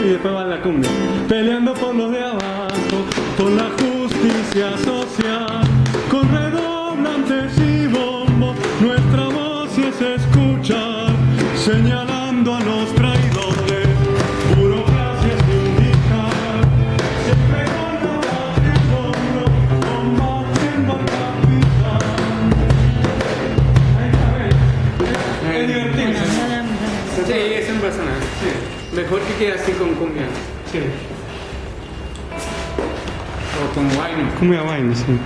y después va la cumbia. Peleando por los de abajo, por la justicia social, con redoblantes y bombos, nuestra voz sí es escuchar, señalando a los traidores, burocracia sindical, siempre con la paz en el hombro, combatiendo al capitán. Ahí está, ¿ves? Es divertido. Sí, es un personaje. Sí. Mejor que quede así con cumbia. Sí. O con guayno. Cumbia guayno, sí.